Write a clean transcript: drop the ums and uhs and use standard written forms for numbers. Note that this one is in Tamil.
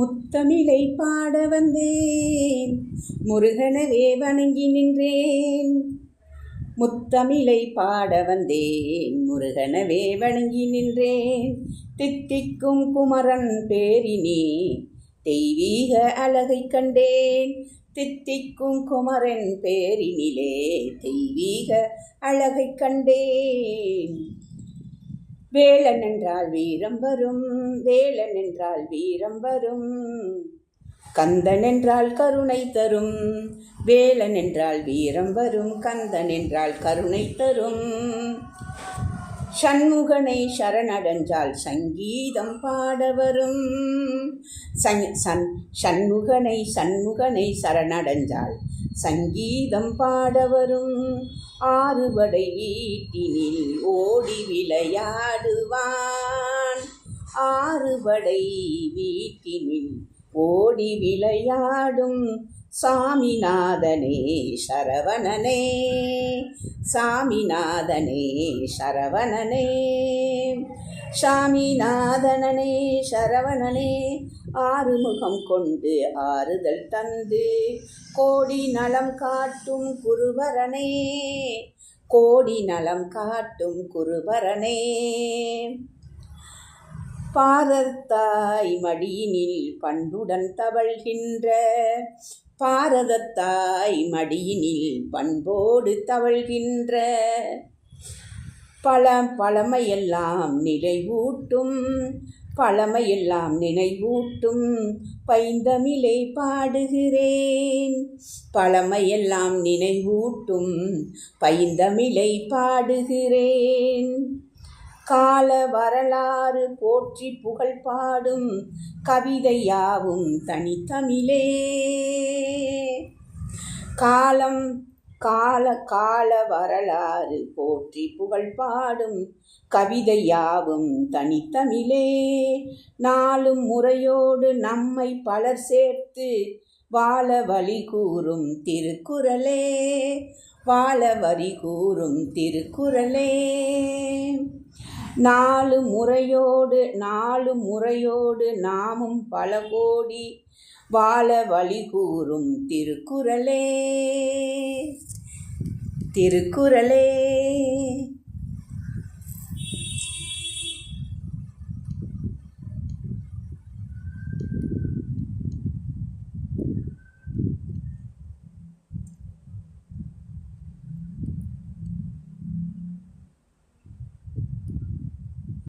முத்தமிழை பாட வந்தேன், முருகனவே வணங்கி நின்றேன். முத்தமிழை பாட வந்தேன், முருகனவே வணங்கி நின்றேன். தித்திக்கும் குமரன் பேரினே தெய்வீக அழகை கண்டேன். தித்திக்கும் குமரன் பேரினிலே தெய்வீக அழகை கண்டேன். வேலன் என்றால் வீரம் வரும், வேலன் என்றால் வீரம் வரும். கந்தன் என்றால் கருணை தரும், வேலன் என்றால் வீரம் வரும். கந்தன் என்றால் கருணை தரும். சண்முகனை சரணடைஞ்சால் சங்கீதம் பாட வரும். சண்முகனை சரணடைஞ்சால் சங்கீதம் பாட வரும். ஆறுபடை வீட்டினில் ஓடி விளையாடுவான், ஆறுபடை வீட்டினில் ஓடி விளையாடும் சாமிநாதனே சரவணனே, சாமிநாதனே சரவணனே, சாமிநாதனே சரவணனே. ஆறுமுகம் கொண்டு ஆறுதல் தந்து கோடி நலம் காட்டும் குருபரனே, கோடி நலம் காட்டும் குருபரனே. பாரதத்தாய் மடியினில் பண்புடன் தவழ்கின்ற, பாரதத்தாய் மடியினில் பண்போடு தவழ்கின்ற பழமையெல்லாம் நினைவூட்டும், பழமையெல்லாம் நினைவூட்டும் பைந்தமிழை பாடுகிறேன். பழமையெல்லாம் நினைவூட்டும் பைந்தமிழை பாடுகிறேன். கால வரலாறு போற்றி புகழ் பாடும் கவிதையாவும் தனித்தமிழே. கால வரலாறு போற்றி புகழ் பாடும் கவிதையாவும் தனித்தமிழே. நாளும் முறையோடு நம்மை பலர் சேர்த்து வாழ வழி கூறும் திருக்குறளே, வாழ வழி கூறும் திருக்குறளே. நாலு முறையோடு நாமும் பல கோடி வாழ வழி கூறும் திருக்குறளே, திருக்குறளே.